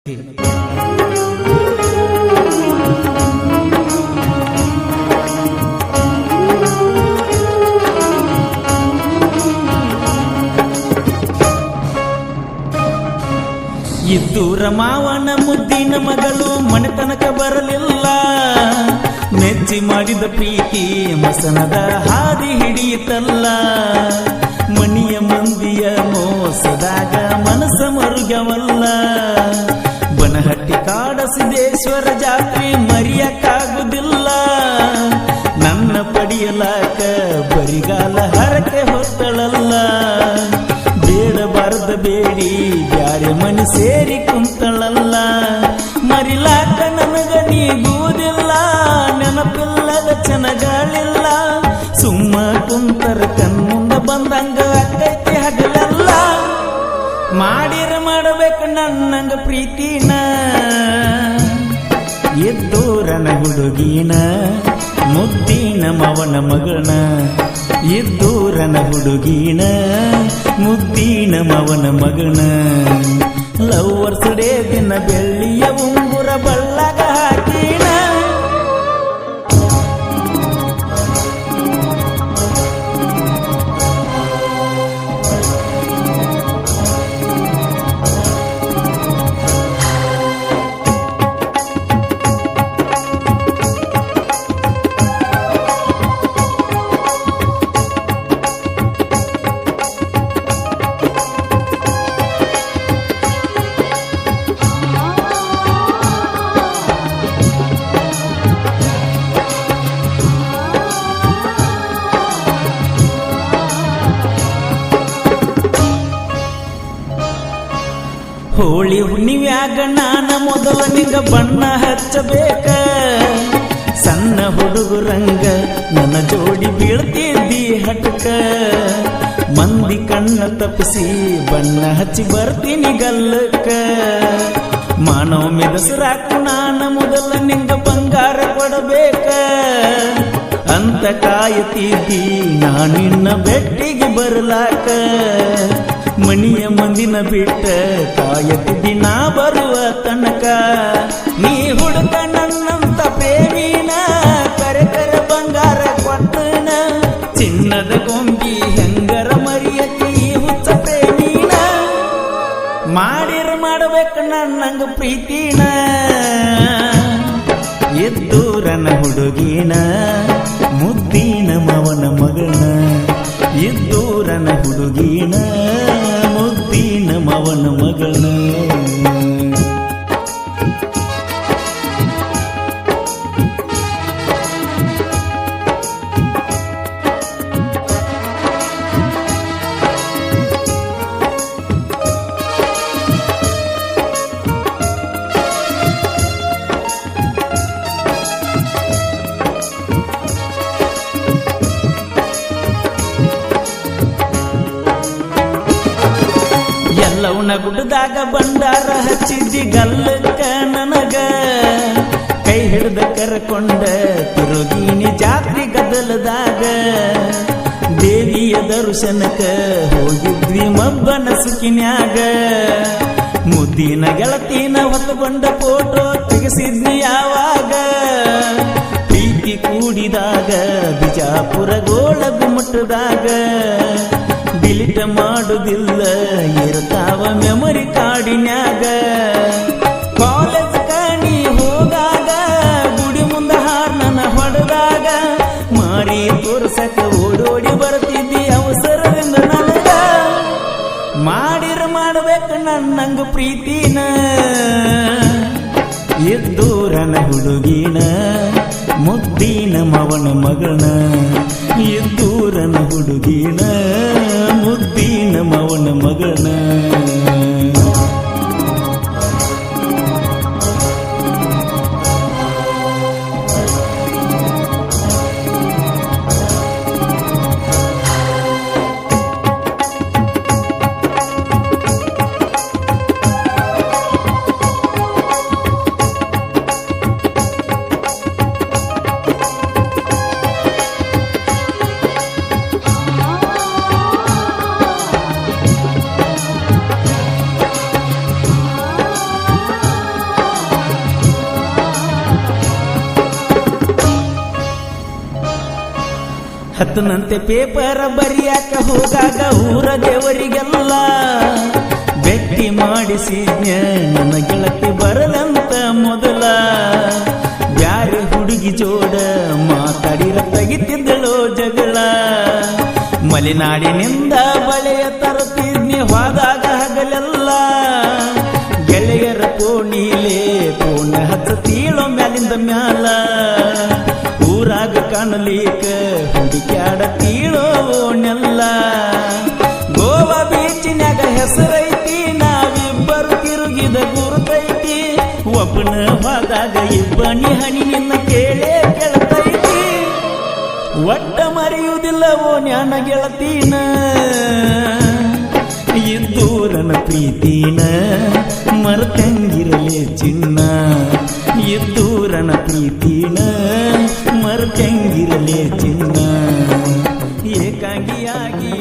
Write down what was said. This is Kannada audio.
ಇದ್ದೂರ ಮಾವನ ಮುದ್ದಿನ ಮಗಳು ಮನೆತನಕ ಬರಲಿಲ್ಲ. ಮೆಚ್ಚಿ ಮಾಡಿದ ಪ್ರೀತಿ ಮಸನದ ಹಾದಿ ಹಿಡಿಯಿತಲ್ಲ. ಮಣಿಯ ಮಂದಿಯ ಮೋಸದಾಗ ಮನಸ್ಸ ಮರುಗವಲ್ಲ. ಬನಹಟ್ಟಿ ಕಾಡ ಸಿದ್ದೇಶ್ವರ ಜಾತ್ರೆ ಮರೆಯಕ್ಕಾಗುದಿಲ್ಲ. ನನ್ನ ಪಡಿಯಲಾಕ ಬರಿಗಾಲ ಹರಕೆ ಹೊತ್ತಳಲ್ಲ. ಬೇಡಬಾರದ ಬೇಡಿ ಬ್ಯಾರೆ ಮನಿ ಸೇರಿ ಕುಂತಳಲ್ಲ. ಮರಿಲಾಕ ನನಗ ನೀಗುವುದಿಲ್ಲ. ನೆನಪಿಲ್ಲದ ಚನಗಳಿಲ್ಲ. ಸುಮ್ಮ ಕುಂತರ ಕಣ್ಮುಂದ ಬಂದಂಗ ಅಕ್ಕೈತಿ ಹಗಲಲ್ಲ. ಮಾಡಿರ ಮಾಡಬೇಕು ನನ್ನಂಗ ಪ್ರೀತಿನ. ಎದ್ದೂರನ ಹುಡುಗಿನ ಮುದ್ದಿನ ಮವನ ಮಗನ. ಎದ್ದೂರನ ಹುಡುಗಿನ ಮುದ್ದಿನ ಮವನ ಮಗನ. ಲವ್ವರ್ಸ್ ಡೇ ದಿನ ಬೆಳ್ಳಿಯ ಉಂಗುರ ಬಳ್ಳಗ ಹಾಕಿನ. ಹೋಳಿ ಹುಣ್ಣಿವ್ಯಾಗ ನಾನ ಮೊದಲ ನಿಂಗ ಬಣ್ಣ ಹಚ್ಚಬೇಕ. ಸಣ್ಣ ಹುಡುಗರಂಗ ನನ್ನ ಜೋಡಿ ಬೀಳ್ತಿದ್ದಿ ಹಟಕ. ಮಂದಿ ಕಣ್ಣ ತಪ್ಪಿಸಿ ಬಣ್ಣ ಹಚ್ಚಿ ಬರ್ತೀನಿ ಗಲ್ಲಕ್ಕ. ಮಾನವ ಮೆದಸರಾಕು ನಾನ ಮೊದಲ ನಿಂಗ ಬಂಗಾರ ಕೊಡಬೇಕ ಅಂತ ಕಾಯುತ್ತಿದ್ದಿ ನಾನಿನ್ನ ಬೆಟ್ಟಿಗೆ ಬರಲಾಕ. ಮಣಿಯ ಮಂದಿನ ಬಿಟ್ಟ ಕಾಯತಿದ್ದಿ ನಾ ಬರುವ ತನಕ. ನೀ ಹುಡುಕ ನನ್ನಂತ ಪ್ರೇಮಿನ ಕರೆ ಕರೆ ಬಂಗಾರ ಕೊಟ್ಟನ. ಚಿನ್ನದ ಗೊಂಬಿ ಹೆಂಗರ ಮರಿಯತಿ ಹುಚ್ಚ ಪ್ರೇಮಿನ. ಮಾಡಿರ ಮಾಡಬೇಕು ನನ್ನಂಗ ಪ್ರೀತಿನ. ಎದ್ದೂರನ ಹುಡುಗಿನ ಮುದ್ದಿನ ಮವನ ಮಗನ. ಎದ್ದೂರನ ಹುಡುಗಿನ ಮುದ್ದಿನ ಮವನ ಮಗನ. ಎಲ್ಲವನ ಗುಡ್ಡದಾಗ ಬಂಡಾರ ಹಚ್ಚಿದ್ದಿ ಗಲ್ಲಕ್ಕ ನನಗ. ಕೈ ಹಿಡ್ದ ಕರ್ಕೊಂಡ ತಿರುಗೀನಿ ಜಾತ್ರೆ ಗದಲದಾಗ. ದೇವಿಯ ದರ್ಶನಕ್ಕ ಹೋಗಿದ್ವಿ ಮಬ್ಬನ ಸುಖಿನ್ಯಾಗ. ಮುದ್ದಿನ ಗೆಳತಿನ ಹೊತ್ತುಕೊಂಡ ಫೋಟೋ ತೆಗೆಸಿದ್ನಿ ಯಾವಾಗ. ಪ್ರೀತಿ ಕೂಡಿದಾಗ ಬಿಜಾಪುರ ಗೋಳ ಗುಮ್ಮಟದಾಗ. ಡಿಲಿಟ ಮಾಡುದಿಲ್ಲ ಇರ್ತಾವ ಮೆಮೊರಿ ಕಾಡಿನ್ಯಾಗ. ಕಾಲೇಜ್ ಕಣಿ ಹೋದಾಗ ಗುಡಿ ಮುಂದ ಹಾರ್ನನ ಹೊಡೆದಾಗ. ಮಾರಿ ತೋರ್ಸಕ ಓಡೋಡಿ ಬರ್ತಿದ್ದಿ ಅವಸರದಿಂದ ನನಗ. ಮಾಡಿರ ಮಾಡಬೇಕು ನನ್ನಂಗ ಪ್ರೀತಿನ. ಎದ್ದೂರನ ಹುಡುಗಿನ ಮುದ್ದಿನ ಮವನ ಮಗನ. ಎದ್ದೂರನ ಹುಡುಗಿನ ಮುದ್ದಿನ ಮವನ ಮಗನ. ಹತ್ತನಂತೆ ಪೇಪರ್ ಬರಿಯಾಕ ಹೋಗಾಗ ಊರ ದೇವರಿಗೆಲ್ಲ ಭೇಟಿ ಮಾಡಿಸಿದ್ನ ನನ್ನ ಗೆಳತಿ ಬರಲಂತ ಮೊದಲ ಬ್ಯಾರೆ ಹುಡುಗಿ ಜೋಡ ಮಾತಾಡಿರ ತೆಗಿತಿದ್ದಳೋ ಜಗಳ ಮಲೆನಾಡಿನಿಂದ ಬಳೆಯ ತರುತ್ತಿದ್ನಿ ಹೋದಾಗ ಹಗಲೆಲ್ಲ ಗೆಳೆಯರ ಕೋಣಿಲೆ ಪೋಣ ಹಚ್ಚತೀಳೋ ಮ್ಯಾಲಿಂದ ಮ್ಯಾಲ ಊರಾಗ ಕಾಣಲಿಕ ಹುಡುಕ್ಯಾಡತೀಳೋ ನೆಲ್ಲ ಗೋವಾ ಬೀಚಿನ್ಯಾಗ ಹೆಸರೈತಿ ನಾವಿಬ್ಬರು ತಿರುಗಿದ ಗುರುತೈತಿ ಒಬ್ಬನ ಹೋದಾಗ ಇಬ್ಬನಿ ಹಣಿ ನಿನ್ನ ಕೇಳೇ ಕೇಳ್ತೈತಿ ಒಟ್ಟ ಮರೆಯುವುದಿಲ್ಲವೋ ಜ್ಞಾನ ಗೆಳತೀನ ಇದ್ದೂರನ ಪ್ರೀತಿನ ಮರ್ತಂಗಿರಲೇ ಚಿನ್ನ ಇದ್ದೂರನ ಪ್ರೀತಿನ ಮರ್ತಂಗಿರಲೇ ಚಿನ್ನ ಏಕಾಂಗಿಯಾಗಿ